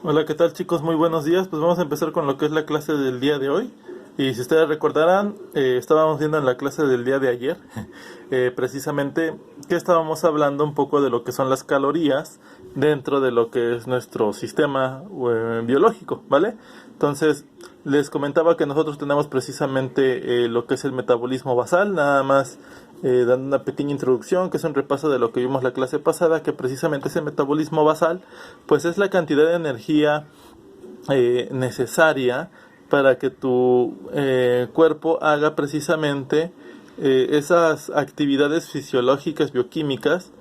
Hola, ¿qué tal chicos? Muy buenos días. Pues vamos a empezar con lo que es la clase del día de hoy. Y si ustedes recordarán, estábamos viendo en la clase del día de ayer, precisamente que estábamos hablando un poco de lo que son las calorías dentro de lo que es nuestro sistema biológico, ¿vale? Entonces, les comentaba que nosotros tenemos precisamente lo que es el metabolismo basal, nada más dando una pequeña introducción, que es un repaso de lo que vimos la clase pasada, que precisamente ese metabolismo basal, pues es la cantidad de energía necesaria para que tu cuerpo haga precisamente esas actividades fisiológicas, bioquímicas,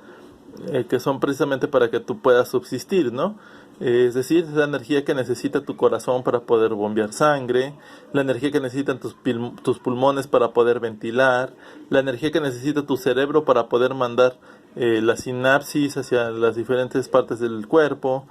que son precisamente para que tú puedas subsistir, ¿no? Es decir, la energía que necesita tu corazón para poder bombear sangre, la energía que necesitan tus pulmones para poder ventilar, la energía que necesita tu cerebro para poder mandar la sinapsis hacia las diferentes partes del cuerpo,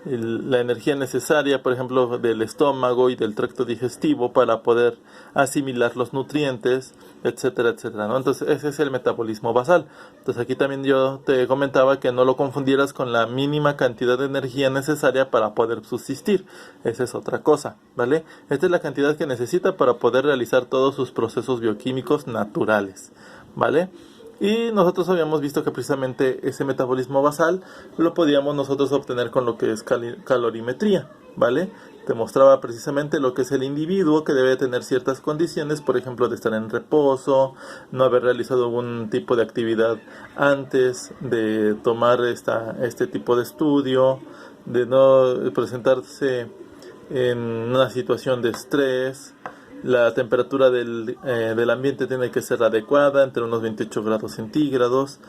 la energía necesaria, por ejemplo, del estómago y del tracto digestivo para poder asimilar los nutrientes, etcétera, etcétera, ¿no? Entonces, ese es el metabolismo basal. Entonces, aquí también yo te comentaba que no lo confundieras con la mínima cantidad de energía necesaria para poder subsistir. Esa es otra cosa, ¿vale? Esta es la cantidad que necesita para poder realizar todos sus procesos bioquímicos naturales, ¿vale? Y nosotros habíamos visto que precisamente ese metabolismo basal lo podíamos nosotros obtener con lo que es calorimetría, ¿vale? Te mostraba precisamente lo que es el individuo, que debe tener ciertas condiciones, por ejemplo, de estar en reposo, no haber realizado algún tipo de actividad antes de tomar este tipo de estudio, de no presentarse en una situación de estrés. La temperatura del ambiente tiene que ser adecuada, entre unos 28 grados centígrados.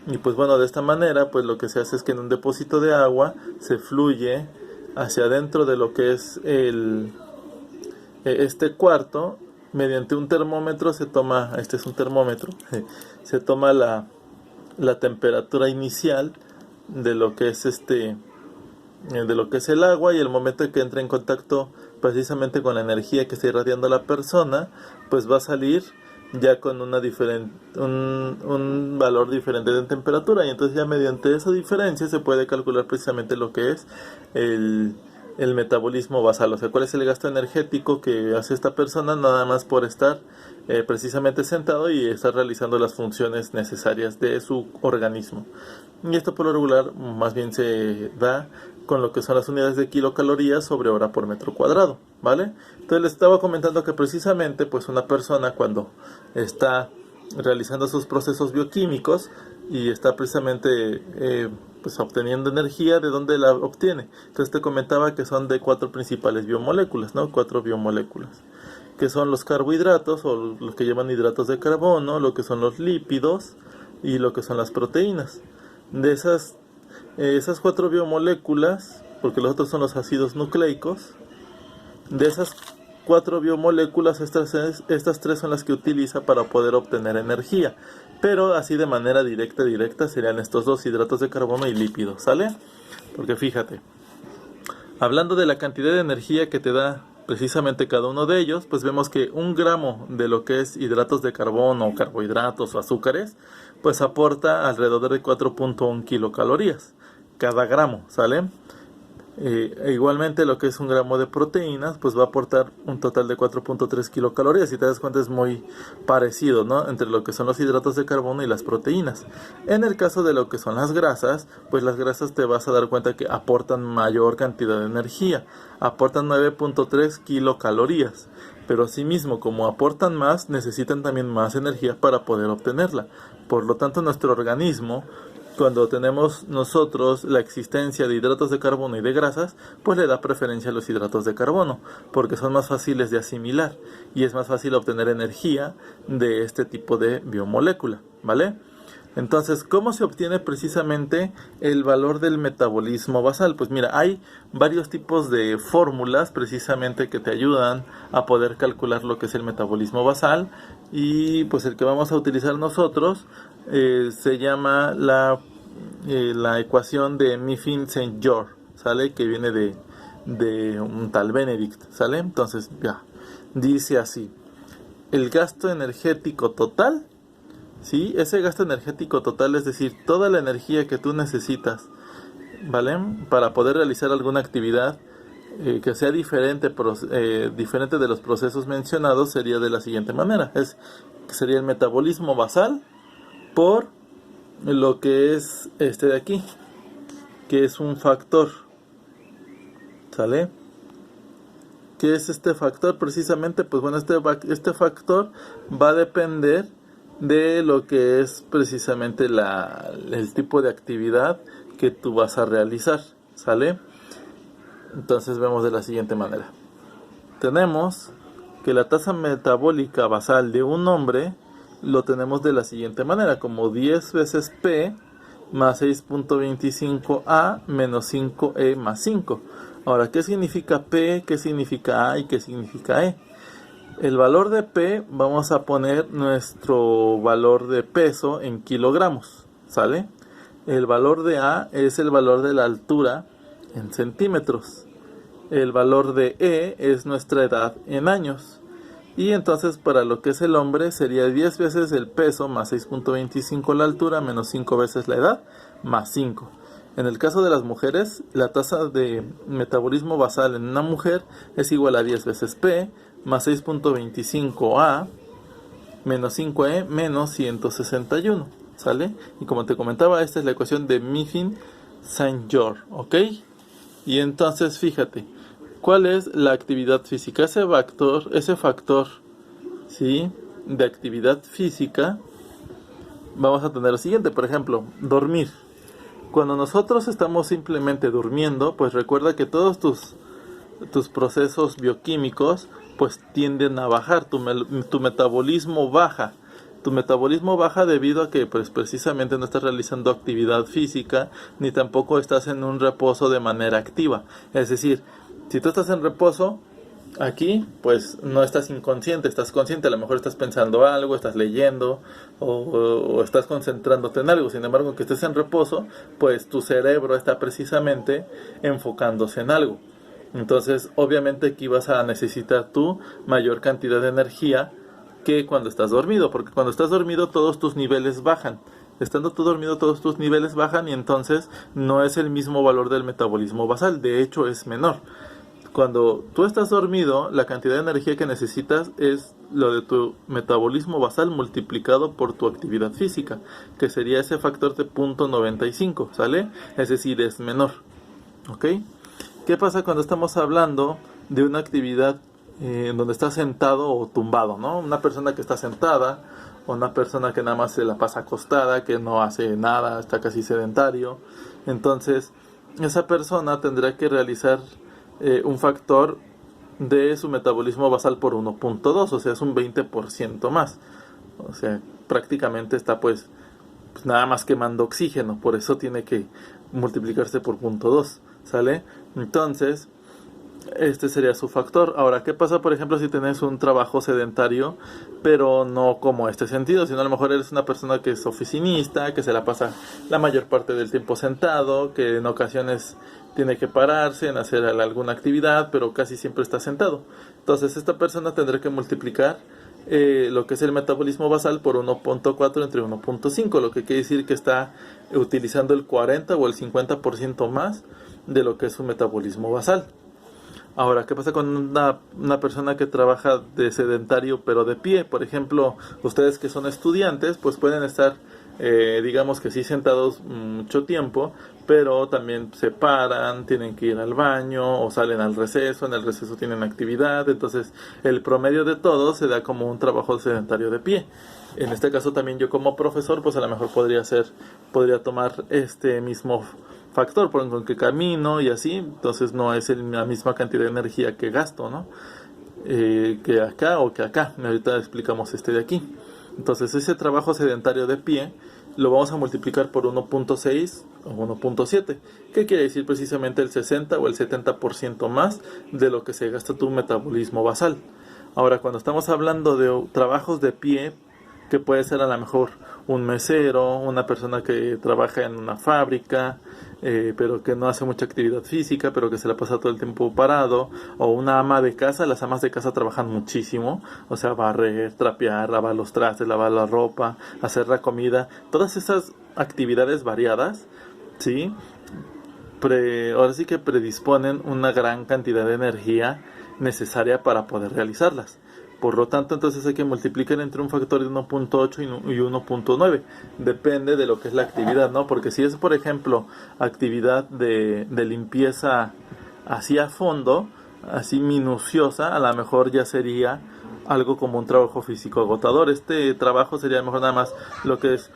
Y pues bueno, de esta manera, pues lo que se hace es que en un depósito de agua se fluye hacia adentro de lo que es este cuarto. Mediante un termómetro se toma, este es un termómetro, se toma la temperatura inicial de lo que es de lo que es el agua, y el momento en que entra en contacto precisamente con la energía que está irradiando la persona, pues va a salir ya con un valor diferente de temperatura, y entonces ya mediante esa diferencia se puede calcular precisamente lo que es el, el metabolismo basal, o sea, cuál es el gasto energético que hace esta persona nada más por estar precisamente sentado y estar realizando las funciones necesarias de su organismo. Y esto por lo regular más bien se da con lo que son las unidades de kilocalorías sobre hora por metro cuadrado, ¿vale? Entonces les estaba comentando que precisamente pues una persona cuando está realizando sus procesos bioquímicos y está precisamente pues obteniendo energía, ¿de dónde la obtiene? Entonces te comentaba que son de 4 principales biomoléculas, ¿no? 4 biomoléculas, que son los carbohidratos o los que llevan hidratos de carbono, lo que son los lípidos y lo que son las proteínas. De esas 4 biomoléculas, porque los otros son los ácidos nucleicos, de esas 4 biomoléculas, estas 3 son las que utiliza para poder obtener energía. Pero así de manera directa serían estos dos, hidratos de carbono y lípidos, ¿sale? Porque fíjate, hablando de la cantidad de energía que te da precisamente cada uno de ellos, pues vemos que 1 gramo de lo que es hidratos de carbono, carbohidratos o azúcares, pues aporta alrededor de 4.1 kilocalorías cada gramo, ¿sale? Igualmente lo que es 1 gramo de proteínas, pues va a aportar un total de 4.3 kilocalorías. Si te das cuenta es muy parecido, ¿no? Entre lo que son los hidratos de carbono y las proteínas. En el caso de lo que son las grasas, pues las grasas te vas a dar cuenta que aportan mayor cantidad de energía. Aportan 9.3 kilocalorías. Pero asimismo, como aportan más, necesitan también más energía para poder obtenerla. Por lo tanto, nuestro organismo, cuando tenemos nosotros la existencia de hidratos de carbono y de grasas, pues le da preferencia a los hidratos de carbono, porque son más fáciles de asimilar y es más fácil obtener energía de este tipo de biomolécula, ¿vale? Entonces, ¿cómo se obtiene precisamente el valor del metabolismo basal? Pues mira, hay varios tipos de fórmulas precisamente que te ayudan a poder calcular lo que es el metabolismo basal, y pues el que vamos a utilizar nosotros se llama la ecuación de Mifflin-St. George, ¿sale? Que viene de un tal Benedict, ¿sale? Entonces, ya, dice así: el gasto energético total, ¿sí? Ese gasto energético total, es decir, toda la energía que tú necesitas, ¿vale? Para poder realizar alguna actividad que sea diferente, diferente de los procesos mencionados sería de la siguiente manera. Sería el metabolismo basal por lo que es este de aquí, que es un factor. ¿Sale? ¿Qué es este factor? Precisamente, pues bueno, este factor va a depender de lo que es precisamente el tipo de actividad que tú vas a realizar. ¿Sale? Entonces vemos de la siguiente manera. Tenemos que la tasa metabólica basal de un hombre lo tenemos de la siguiente manera, como 10 veces P más 6.25A menos 5E más 5. Ahora, ¿qué significa P? ¿Qué significa A? ¿Y qué significa E? El valor de P, vamos a poner nuestro valor de peso en kilogramos, ¿sale? El valor de A es el valor de la altura en centímetros. El valor de E es nuestra edad en años. Y entonces para lo que es el hombre sería 10 veces el peso más 6.25 la altura menos 5 veces la edad más 5. En el caso de las mujeres, la tasa de metabolismo basal en una mujer es igual a 10 veces P más 6.25A menos 5E menos 161. ¿Sale? Y como te comentaba, esta es la ecuación de Mifflin-St. George, ¿ok? Y entonces fíjate, ¿cuál es la actividad física? Ese factor, ¿sí?, de actividad física, vamos a tener lo siguiente, por ejemplo, dormir. Cuando nosotros estamos simplemente durmiendo, pues recuerda que todos tus procesos bioquímicos pues tienden a bajar, tu metabolismo baja. Tu metabolismo baja debido a que pues precisamente no estás realizando actividad física ni tampoco estás en un reposo de manera activa. Es decir, si tú estás en reposo, aquí pues no estás inconsciente, estás consciente, a lo mejor estás pensando algo, estás leyendo o estás concentrándote en algo. Sin embargo, aunque estés en reposo, pues tu cerebro está precisamente enfocándose en algo. Entonces, obviamente aquí vas a necesitar tú mayor cantidad de energía que cuando estás dormido, porque cuando estás dormido todos tus niveles bajan. Estando tú dormido todos tus niveles bajan y entonces no es el mismo valor del metabolismo basal, de hecho es menor. Cuando tú estás dormido, la cantidad de energía que necesitas es lo de tu metabolismo basal multiplicado por tu actividad física, que sería ese factor de 0.95, ¿sale? Es decir, es menor, ¿ok? ¿Qué pasa cuando estamos hablando de una actividad en donde está sentado o tumbado, ¿no? Una persona que está sentada o una persona que nada más se la pasa acostada, que no hace nada, está casi sedentario. Entonces, esa persona tendrá que realizar un factor de su metabolismo basal por 1.2, o sea, es un 20% más. O sea, prácticamente está pues nada más quemando oxígeno, por eso tiene que multiplicarse por 0.2, ¿sale? Entonces, este sería su factor. Ahora, ¿qué pasa, por ejemplo, si tienes un trabajo sedentario, pero no como este sentido, sino a lo mejor eres una persona que es oficinista, que se la pasa la mayor parte del tiempo sentado, que en ocasiones tiene que pararse en hacer alguna actividad, pero casi siempre está sentado? Entonces, esta persona tendrá que multiplicar lo que es el metabolismo basal por 1.4 entre 1.5, lo que quiere decir que está utilizando el 40 o el 50% más de lo que es su metabolismo basal. Ahora, ¿qué pasa con una persona que trabaja de sedentario pero de pie? Por ejemplo, ustedes que son estudiantes, pues pueden estar, digamos que sí, sentados mucho tiempo, pero también se paran, tienen que ir al baño o salen al receso, en el receso tienen actividad, entonces el promedio de todo se da como un trabajo sedentario de pie. En este caso también yo como profesor, pues a lo mejor podría tomar este mismo factor, por ejemplo, que camino y así, entonces no es la misma cantidad de energía que gasto, ¿no? Que acá o que acá. Ahorita explicamos este de aquí. Entonces ese trabajo sedentario de pie lo vamos a multiplicar por 1.6 o 1.7, que quiere decir precisamente el 60 o el 70% más de lo que se gasta tu metabolismo basal. Ahora, cuando estamos hablando de trabajos de pie, que puede ser a lo mejor un mesero, una persona que trabaja en una fábrica, pero que no hace mucha actividad física, pero que se la pasa todo el tiempo parado, o una ama de casa. Las amas de casa trabajan muchísimo, o sea, barrer, trapear, lavar los trastes, lavar la ropa, hacer la comida, todas esas actividades variadas, ¿sí?, ahora sí que predisponen una gran cantidad de energía necesaria para poder realizarlas. Por lo tanto, entonces hay que multiplicar entre un factor de 1.8 y 1.9. Depende de lo que es la actividad, ¿no? Porque si es, por ejemplo, actividad de limpieza así a fondo, así minuciosa, a lo mejor ya sería algo como un trabajo físico agotador. Este trabajo sería mejor nada más lo que es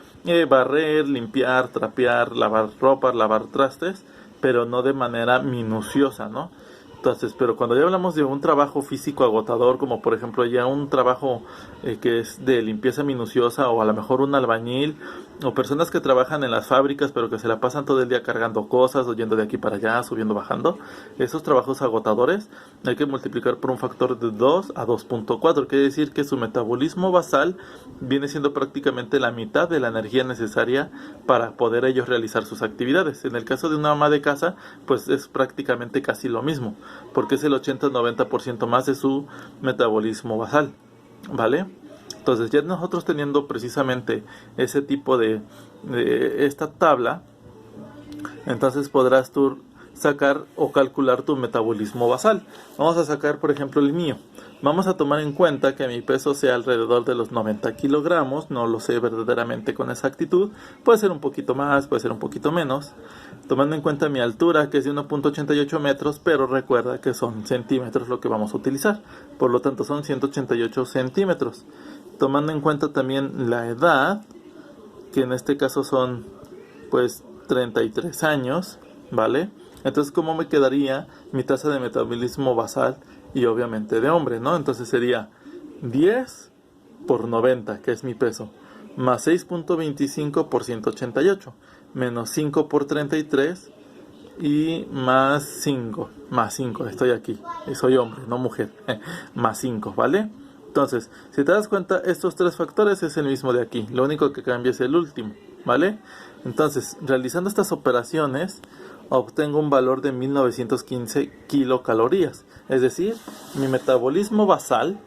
barrer, limpiar, trapear, lavar ropa, lavar trastes, pero no de manera minuciosa, ¿no? Entonces, pero cuando ya hablamos de un trabajo físico agotador, como por ejemplo ya un trabajo que es de limpieza minuciosa, o a lo mejor un albañil, o personas que trabajan en las fábricas pero que se la pasan todo el día cargando cosas, o yendo de aquí para allá, subiendo, bajando, esos trabajos agotadores hay que multiplicar por un factor de 2 a 2.4, quiere decir que su metabolismo basal viene siendo prácticamente la mitad de la energía necesaria para poder ellos realizar sus actividades. En el caso de una ama de casa, pues es prácticamente casi lo mismo, porque es el 80-90% más de su metabolismo basal, ¿vale? Entonces, ya nosotros teniendo precisamente ese tipo de esta tabla, entonces podrás tú sacar o calcular tu metabolismo basal. Vamos a sacar, por ejemplo, el mío. Vamos a tomar en cuenta que mi peso sea alrededor de los 90 kilogramos. No lo sé verdaderamente con exactitud. Puede ser un poquito más, puede ser un poquito menos. Tomando en cuenta mi altura, que es de 1.88 metros, pero recuerda que son centímetros lo que vamos a utilizar. Por lo tanto, son 188 centímetros. Tomando en cuenta también la edad, que en este caso son, pues, 33 años, ¿vale? Entonces, ¿cómo me quedaría mi tasa de metabolismo basal y obviamente de hombre, ¿no? Entonces sería 10 por 90, que es mi peso, más 6.25 por 188, menos 5 por 33 y más 5, estoy aquí, y soy hombre, no mujer, más 5, ¿vale? Entonces, si te das cuenta, estos tres factores es el mismo de aquí, lo único que cambia es el último, ¿vale? Entonces, realizando estas operaciones, obtengo un valor de 1915 kilocalorías. Es decir, mi metabolismo basal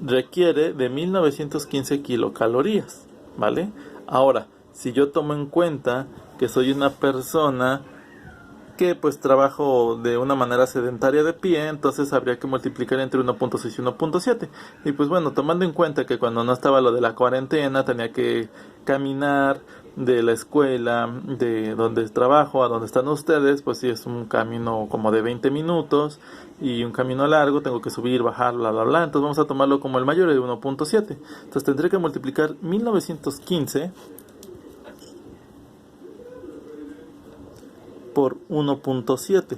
requiere de 1915 kilocalorías, ¿vale? Ahora, si yo tomo en cuenta que soy una persona que pues trabajo de una manera sedentaria de pie, entonces habría que multiplicar entre 1.6 y 1.7. Y pues bueno, tomando en cuenta que cuando no estaba lo de la cuarentena, tenía que caminar de la escuela, de donde trabajo a donde están ustedes, pues sí es un camino como de 20 minutos y un camino largo, tengo que subir, bajar, bla, bla, bla. Entonces vamos a tomarlo como el mayor, de 1.7. Entonces tendré que multiplicar 1915 por 1.7,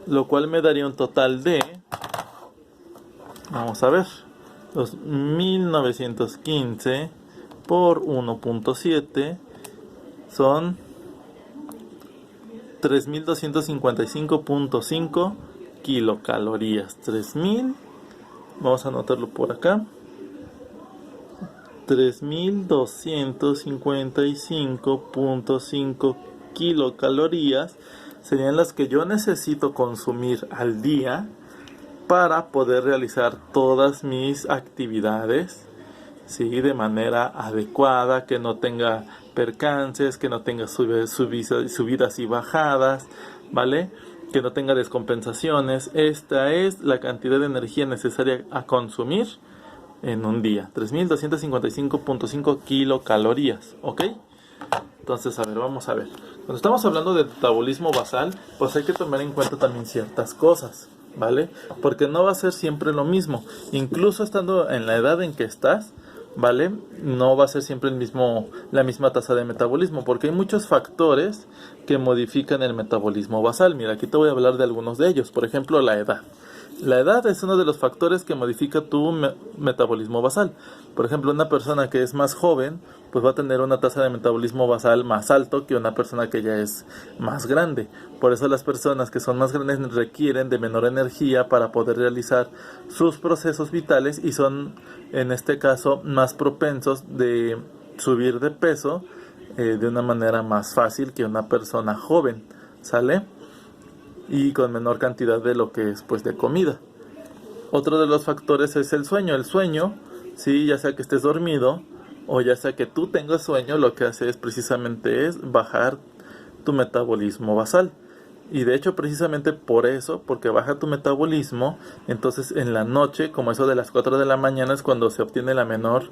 lo cual me daría un total de, vamos a ver, los 1915 por 1.7 son 3255.5 kilocalorías. 3000, vamos a anotarlo por acá, 3255.5 kilocalorías serían las que yo necesito consumir al día para poder realizar todas mis actividades, ¿sí? De manera adecuada, que no tenga percances, que no tenga subidas y bajadas, ¿vale? Que no tenga descompensaciones. Esta es la cantidad de energía necesaria a consumir en un día, 3255.5 kilocalorías, ¿ok? Entonces, a ver, vamos a ver. Cuando estamos hablando de metabolismo basal, pues hay que tomar en cuenta también ciertas cosas, ¿vale? Porque no va a ser siempre lo mismo. Incluso estando en la edad en que estás, ¿vale? No va a ser siempre la misma tasa de metabolismo, porque hay muchos factores que modifican el metabolismo basal. Mira, aquí te voy a hablar de algunos de ellos. Por ejemplo, la edad. La edad es uno de los factores que modifica tu metabolismo basal. Por ejemplo, una persona que es más joven, pues va a tener una tasa de metabolismo basal más alto que una persona que ya es más grande. Por eso las personas que son más grandes requieren de menor energía para poder realizar sus procesos vitales y son, en este caso, más propensos de subir de peso de una manera más fácil que una persona joven, ¿sale? Y con menor cantidad de lo que es pues de comida. Otro de los factores es el sueño. El sueño, sí, ya sea que estés dormido o ya sea que tú tengas sueño, lo que hace es precisamente es bajar tu metabolismo basal. Y de hecho precisamente por eso, porque baja tu metabolismo, entonces en la noche, como eso de las 4 de la mañana, es cuando se obtiene la menor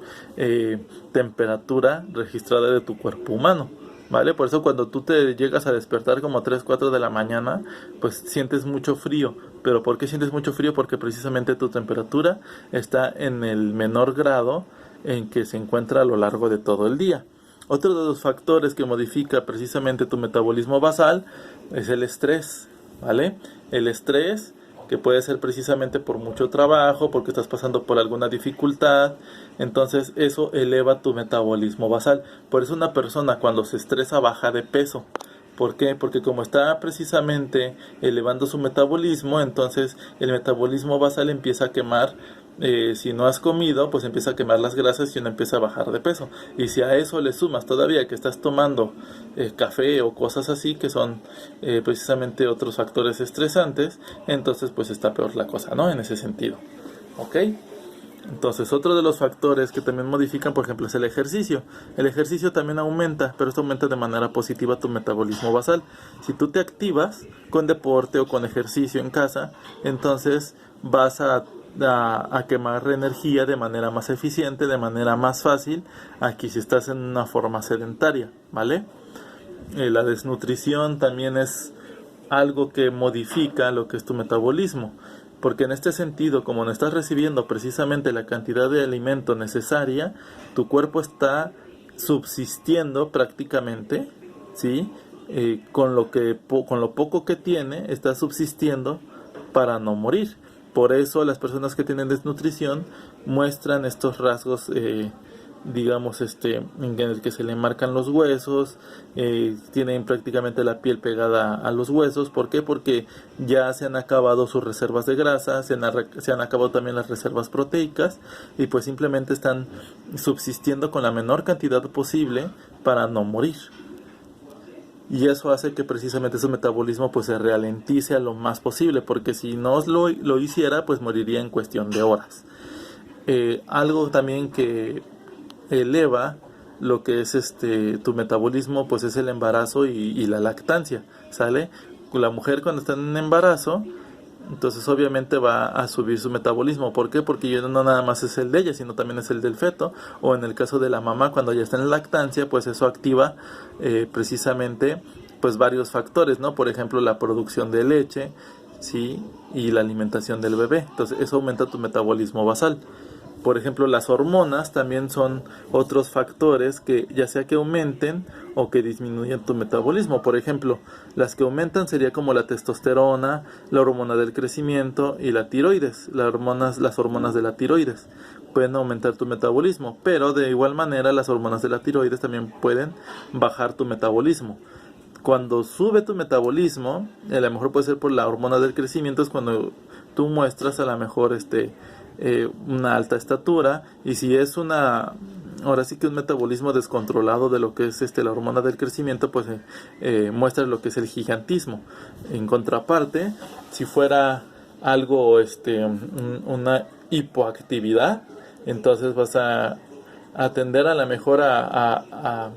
temperatura registrada de tu cuerpo humano, ¿vale? Por eso cuando tú te llegas a despertar como 3, 4 de la mañana, pues sientes mucho frío. ¿Pero por qué sientes mucho frío? Porque precisamente tu temperatura está en el menor grado en que se encuentra a lo largo de todo el día. Otro de los factores que modifica precisamente tu metabolismo basal es el estrés, ¿vale? El estrés, que puede ser precisamente por mucho trabajo, porque estás pasando por alguna dificultad, entonces eso eleva tu metabolismo basal. Por eso una persona cuando se estresa baja de peso. ¿Por qué? Porque como está precisamente elevando su metabolismo, entonces el metabolismo basal empieza a quemar. Si no has comido, pues empieza a quemar las grasas y uno empieza a bajar de peso. Y si a eso le sumas todavía que estás tomando café o cosas así, que son precisamente otros factores estresantes, entonces pues está peor la cosa, ¿no? En ese sentido. ¿Ok? Entonces, otro de los factores que también modifican, por ejemplo, es el ejercicio. El ejercicio también aumenta, pero esto aumenta de manera positiva tu metabolismo basal. Si tú te activas con deporte o con ejercicio en casa, entonces vas a quemar energía de manera más eficiente, de manera más fácil, aquí si estás en una forma sedentaria, ¿vale? La desnutrición también es algo que modifica lo que es tu metabolismo, porque en este sentido, como no estás recibiendo precisamente la cantidad de alimento necesaria, tu cuerpo está subsistiendo prácticamente, ¿sí? Con lo poco que tiene, está subsistiendo para no morir. Por eso las personas que tienen desnutrición muestran estos rasgos, digamos, en el que se le marcan los huesos, tienen prácticamente la piel pegada a los huesos. ¿Por qué? Porque ya se han acabado sus reservas de grasa, se han acabado también las reservas proteicas y pues simplemente están subsistiendo con la menor cantidad posible para no morir. Y eso hace que precisamente su metabolismo pues se ralentice a lo más posible, porque si no lo hiciera, pues moriría en cuestión de horas. Algo también que eleva lo que es tu metabolismo, pues es el embarazo y la lactancia, ¿sale? La mujer cuando está en embarazo, entonces obviamente va a subir su metabolismo. ¿Por qué? Porque no nada más es el de ella, sino también es el del feto. O en el caso de la mamá, cuando ya está en lactancia, pues eso activa precisamente pues varios factores, ¿no? Por ejemplo, la producción de leche, ¿sí? Y la alimentación del bebé. Entonces eso aumenta tu metabolismo basal. Por ejemplo, las hormonas también son otros factores que ya sea que aumenten o que disminuyan tu metabolismo. Por ejemplo, las que aumentan sería como la testosterona, la hormona del crecimiento y la tiroides. Las hormonas de la tiroides pueden aumentar tu metabolismo, pero de igual manera las hormonas de la tiroides también pueden bajar tu metabolismo. Cuando sube tu metabolismo, a lo mejor puede ser por la hormona del crecimiento, es cuando tú muestras a lo mejor una alta estatura, y si es ahora sí que un metabolismo descontrolado de lo que es la hormona del crecimiento, pues muestra lo que es el gigantismo. En contraparte, si fuera algo una hipoactividad, entonces vas a tender a lo mejor a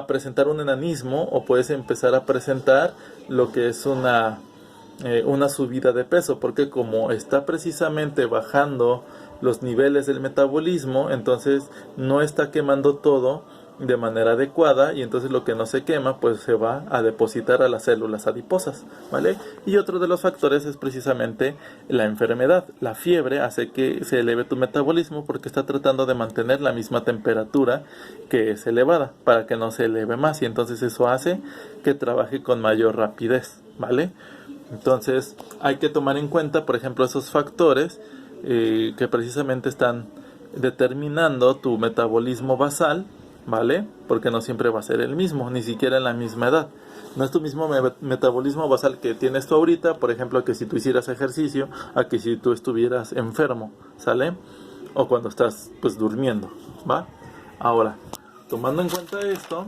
presentar un enanismo, o puedes empezar a presentar lo que es una subida de peso, porque como está precisamente bajando los niveles del metabolismo, entonces no está quemando todo de manera adecuada, y entonces lo que no se quema pues se va a depositar a las células adiposas, ¿vale? Y otro de los factores es precisamente la enfermedad. La fiebre hace que se eleve tu metabolismo porque está tratando de mantener la misma temperatura que es elevada para que no se eleve más, y entonces eso hace que trabaje con mayor rapidez, ¿vale? Entonces hay que tomar en cuenta, por ejemplo, esos factores que precisamente están determinando tu metabolismo basal, ¿vale? Porque no siempre va a ser el mismo, ni siquiera en la misma edad. No es tu mismo metabolismo basal que tienes tú ahorita, por ejemplo, que si tú hicieras ejercicio, a que si tú estuvieras enfermo, ¿sale? O cuando estás pues durmiendo, ¿va? Ahora, tomando en cuenta esto,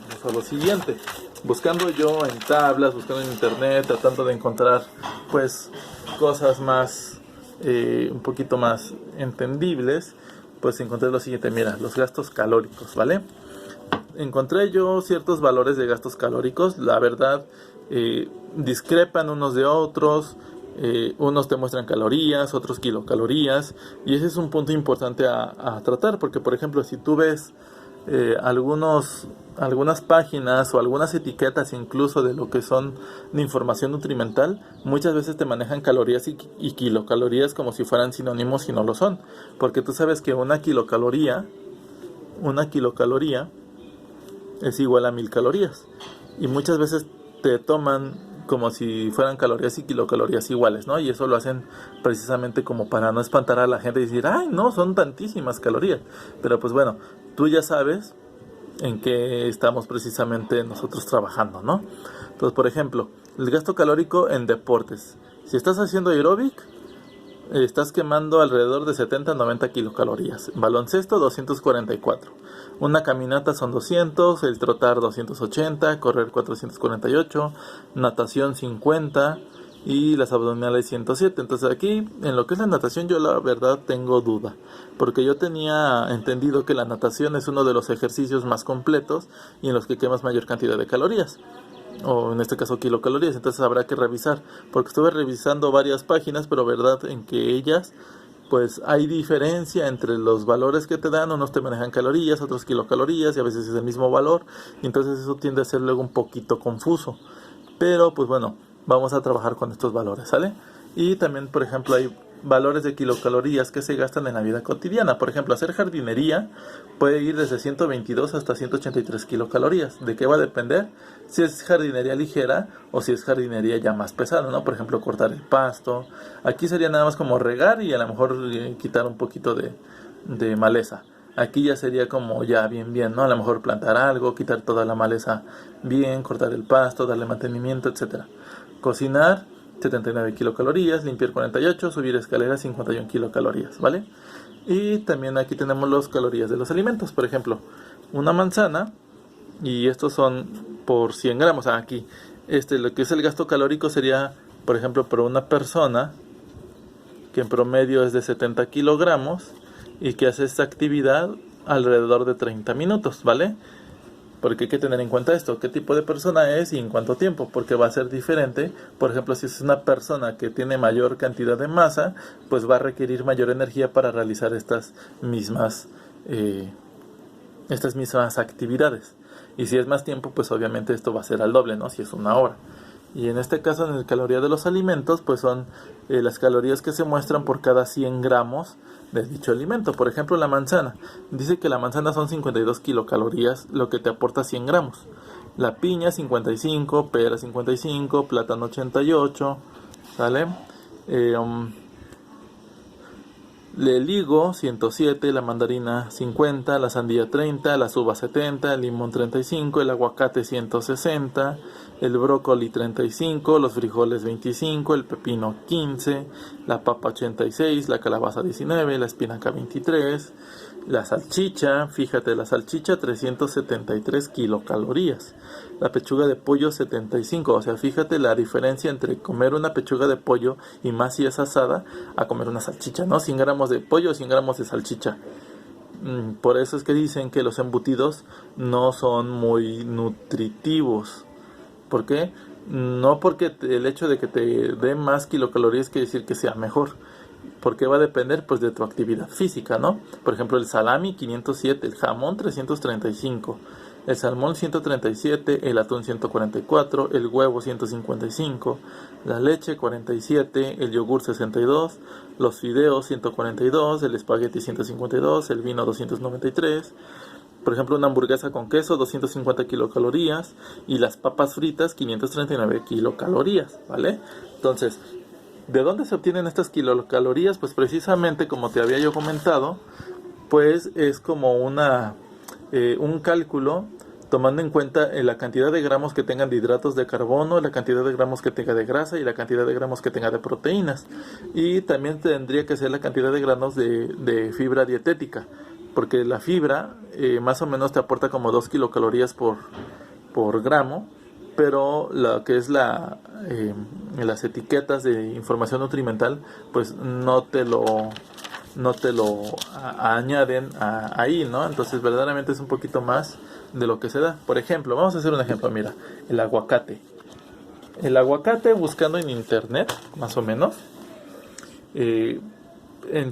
vamos a lo siguiente. Buscando yo en tablas, buscando en internet, tratando de encontrar pues cosas más un poquito más entendibles, pues encontré lo siguiente. Mira, los gastos calóricos, ¿vale? encontré yo ciertos valores de gastos calóricos, la verdad discrepan unos de otros, unos te muestran calorías, otros kilocalorías, y ese es un punto importante a tratar, porque por ejemplo si tú ves algunas páginas o algunas etiquetas incluso de lo que son de información nutrimental, muchas veces te manejan calorías y kilocalorías como si fueran sinónimos y no lo son, porque tú sabes que una kilocaloría es igual a 1000 calorías, y muchas veces te toman como si fueran calorías y kilocalorías iguales, ¿no? Y eso lo hacen precisamente como para no espantar a la gente y decir, ay, no, son tantísimas calorías. Pero pues bueno, tú ya sabes en qué estamos precisamente nosotros trabajando, ¿no? Entonces, por ejemplo, el gasto calórico en deportes. Si estás haciendo aeróbic, estás quemando alrededor de 70 a 90 kilocalorías. Baloncesto, 244. Una caminata son 200, el trotar 280, correr 448, natación 50 y las abdominales 107. Entonces aquí, en lo que es la natación, yo la verdad tengo duda, porque yo tenía entendido que la natación es uno de los ejercicios más completos y en los que quemas mayor cantidad de calorías, o en este caso kilocalorías. Entonces habrá que revisar, porque estuve revisando varias páginas, pero verdad en que ellas pues hay diferencia entre los valores que te dan. Unos te manejan calorías, otros kilocalorías, y a veces es el mismo valor, y entonces eso tiende a ser luego un poquito confuso. Pero pues bueno, vamos a trabajar con estos valores, ¿sale? Y también, por ejemplo, hay valores de kilocalorías que se gastan en la vida cotidiana. Por ejemplo, hacer jardinería puede ir desde 122 hasta 183 kilocalorías. ¿De qué va a depender? Si es jardinería ligera o si es jardinería ya más pesada, ¿no? Por ejemplo, cortar el pasto. Aquí sería nada más como regar y a lo mejor quitar un poquito de maleza. Aquí ya sería como ya bien, ¿no? A lo mejor plantar algo, quitar toda la maleza bien, cortar el pasto, darle mantenimiento, etcétera. Cocinar, 79 kilocalorías, limpiar 48, subir escaleras 51 kilocalorías, ¿vale? Y también aquí tenemos las calorías de los alimentos. Por ejemplo, una manzana, y estos son por 100 gramos. Aquí, lo que es el gasto calórico sería, por ejemplo, por una persona que en promedio es de 70 kilogramos y que hace esta actividad alrededor de 30 minutos, ¿vale? Porque hay que tener en cuenta esto, qué tipo de persona es y en cuánto tiempo, porque va a ser diferente. Por ejemplo, si es una persona que tiene mayor cantidad de masa, pues va a requerir mayor energía para realizar estas mismas actividades. Y si es más tiempo, pues obviamente esto va a ser al doble, ¿no? Si es una hora. Y en este caso, en la caloría de los alimentos, pues son las calorías que se muestran por cada 100 gramos de dicho alimento. Por ejemplo, la manzana. Dice que la manzana son 52 kilocalorías, lo que te aporta 100 gramos. La piña, 55, pera, 55, plátano, 88, ¿sale? El higo, 107, la mandarina, 50, la sandía, 30, las uvas, 70, el limón, 35, el aguacate, 160, el brócoli, 35, los frijoles, 25, el pepino, 15, la papa, 86, la calabaza, 19, la espinaca, 23, la salchicha, fíjate, la salchicha, 373 kilocalorías, la pechuga de pollo, 75, o sea, fíjate la diferencia entre comer una pechuga de pollo, y más si es asada, a comer una salchicha, ¿no? 100 gramos de pollo, 100 gramos de salchicha. Por eso es que dicen que los embutidos no son muy nutritivos. ¿Por qué? No porque el hecho de que te dé más kilocalorías quiere decir que sea mejor, porque va a depender pues de tu actividad física, ¿no? Por ejemplo, el salami, 507, el jamón, 335, el salmón, 137, el atún, 144, el huevo, 155, la leche, 47, el yogur, 62, los fideos, 142, el espagueti, 152, el vino, 293. Por ejemplo, una hamburguesa con queso, 250 kilocalorías, y las papas fritas, 539 kilocalorías, ¿vale? Entonces, ¿de dónde se obtienen estas kilocalorías? Pues precisamente, como te había yo comentado, pues es como un cálculo tomando en cuenta la cantidad de gramos que tengan de hidratos de carbono, la cantidad de gramos que tenga de grasa y la cantidad de gramos que tenga de proteínas. Y también tendría que ser la cantidad de gramos de fibra dietética, porque la fibra más o menos te aporta como 2 kilocalorías por gramo, pero lo que es las etiquetas de información nutrimental pues no te lo añaden ahí, ¿no? Entonces verdaderamente es un poquito más de lo que se da. Por ejemplo, vamos a hacer un ejemplo, mira, el aguacate. El aguacate, buscando en internet, más o menos, en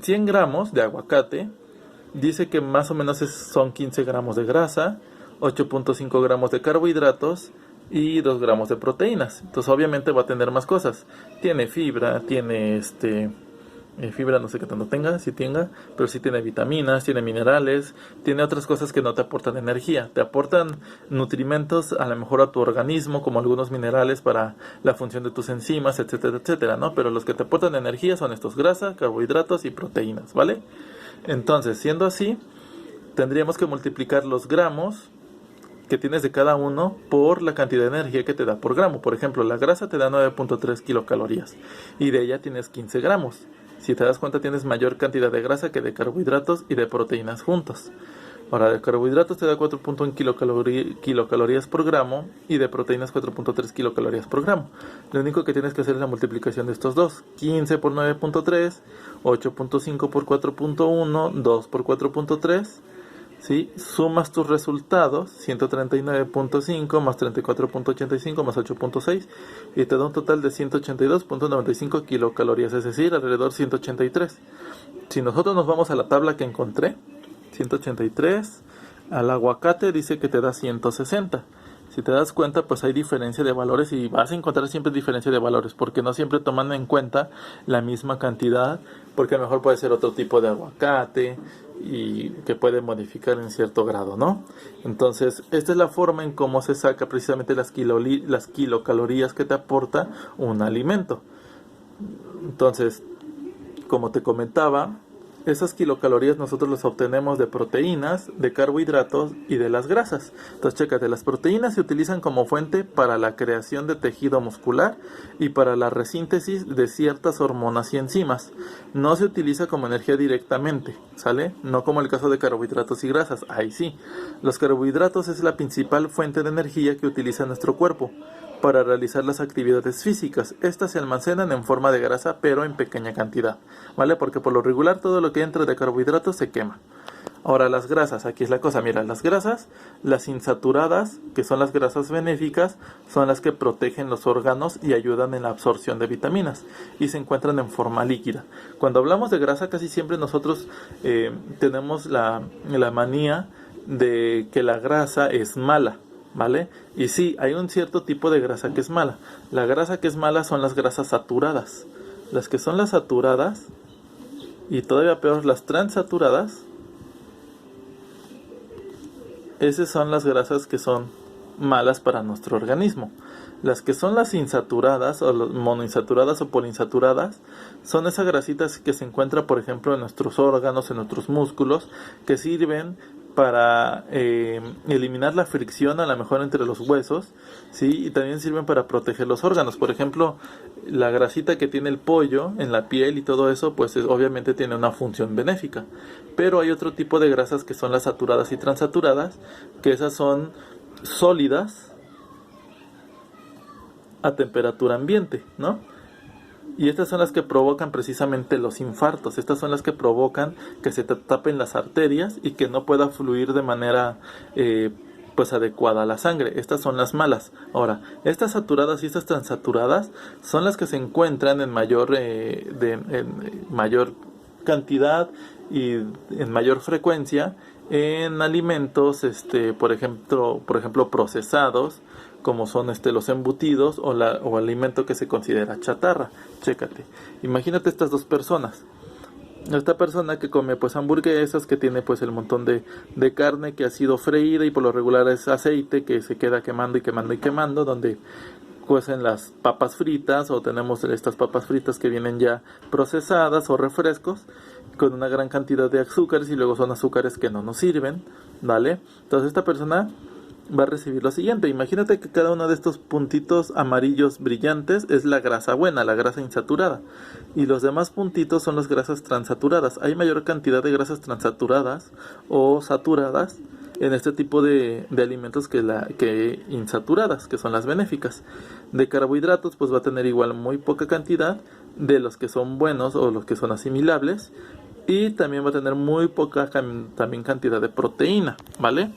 100 gramos de aguacate, dice que más o menos son 15 gramos de grasa, 8.5 gramos de carbohidratos y 2 gramos de proteínas. Entonces obviamente va a tener más cosas. Tiene fibra, tiene fibra, no sé qué tanto tenga, si tenga, pero sí tiene vitaminas, tiene minerales, tiene otras cosas que no te aportan energía. Te aportan nutrimentos a lo mejor a tu organismo, como algunos minerales para la función de tus enzimas, etcétera, etcétera, ¿no? Pero los que te aportan energía son estos: grasa, carbohidratos y proteínas, ¿vale? Entonces, siendo así, tendríamos que multiplicar los gramos que tienes de cada uno por la cantidad de energía que te da por gramo. Por ejemplo, la grasa te da 9.3 kilocalorías y de ella tienes 15 gramos. Si te das cuenta, tienes mayor cantidad de grasa que de carbohidratos y de proteínas juntos. Ahora, de carbohidratos te da 4.1 kilocalorías por gramo y de proteínas 4.3 kilocalorías por gramo. Lo único que tienes que hacer es la multiplicación de estos dos. 15 por 9.3, 8.5 por 4.1, 2 por 4.3. ¿Sí? Sumas tus resultados, 139.5 más 34.85 más 8.6, y te da un total de 182.95 kilocalorías, es decir, alrededor 183. Si nosotros nos vamos a la tabla que encontré, 183, al aguacate dice que te da 160. Si te das cuenta, pues hay diferencia de valores y vas a encontrar siempre diferencia de valores, porque no siempre toman en cuenta la misma cantidad, porque a lo mejor puede ser otro tipo de aguacate y que puede modificar en cierto grado, ¿no? Entonces, esta es la forma en cómo se saca precisamente las kilocalorías que te aporta un alimento. Entonces, como te comentaba, esas kilocalorías nosotros las obtenemos de proteínas, de carbohidratos y de las grasas. Entonces, chécate, las proteínas se utilizan como fuente para la creación de tejido muscular y para la resíntesis de ciertas hormonas y enzimas. No se utiliza como energía directamente, ¿sale? No como el caso de carbohidratos y grasas, ahí sí. Los carbohidratos es la principal fuente de energía que utiliza nuestro cuerpo para realizar las actividades físicas. Estas se almacenan en forma de grasa, pero en pequeña cantidad, ¿vale? Porque por lo regular todo lo que entra de carbohidratos se quema. Ahora, las grasas, aquí es la cosa, mira, las grasas, las insaturadas, que son las grasas benéficas, son las que protegen los órganos y ayudan en la absorción de vitaminas, y se encuentran en forma líquida. Cuando hablamos de grasa, casi siempre nosotros tenemos la manía de que la grasa es mala, ¿vale? Y sí, hay un cierto tipo de grasa que es mala. La grasa que es mala son las grasas saturadas. Las que son las saturadas, y todavía peor, las transaturadas, esas son las grasas que son malas para nuestro organismo. Las que son las insaturadas, o monoinsaturadas o poliinsaturadas, son esas grasitas que se encuentran, por ejemplo, en nuestros órganos, en nuestros músculos, que sirven para eliminar la fricción a lo mejor entre los huesos, ¿sí? Y también sirven para proteger los órganos. Por ejemplo, la grasita que tiene el pollo en la piel y todo eso, pues obviamente tiene una función benéfica. Pero hay otro tipo de grasas que son las saturadas y transaturadas, que esas son sólidas a temperatura ambiente, ¿no? Y estas son las que provocan precisamente los infartos. Estas son las que provocan que se te tapen las arterias y que no pueda fluir de manera pues adecuada a la sangre. Estas son las malas. Ahora, estas saturadas y estas transaturadas son las que se encuentran en mayor cantidad y en mayor frecuencia en alimentos, por ejemplo procesados, como son los embutidos o alimento que se considera chatarra. Chécate, imagínate estas dos personas. Esta persona que come pues hamburguesas, que tiene pues el montón de carne que ha sido freída y por lo regular es aceite que se queda quemando y quemando y quemando, donde cuecen las papas fritas, o tenemos estas papas fritas que vienen ya procesadas, o refrescos con una gran cantidad de azúcares, y luego son azúcares que no nos sirven, ¿vale? Entonces esta persona va a recibir lo siguiente. Imagínate que cada uno de estos puntitos amarillos brillantes es la grasa buena, la grasa insaturada, y los demás puntitos son las grasas transaturadas. Hay mayor cantidad de grasas transaturadas o saturadas en este tipo de alimentos que insaturadas, que son las benéficas. De carbohidratos pues va a tener igual muy poca cantidad de los que son buenos o los que son asimilables, y también va a tener muy poca también cantidad de proteína, ¿vale?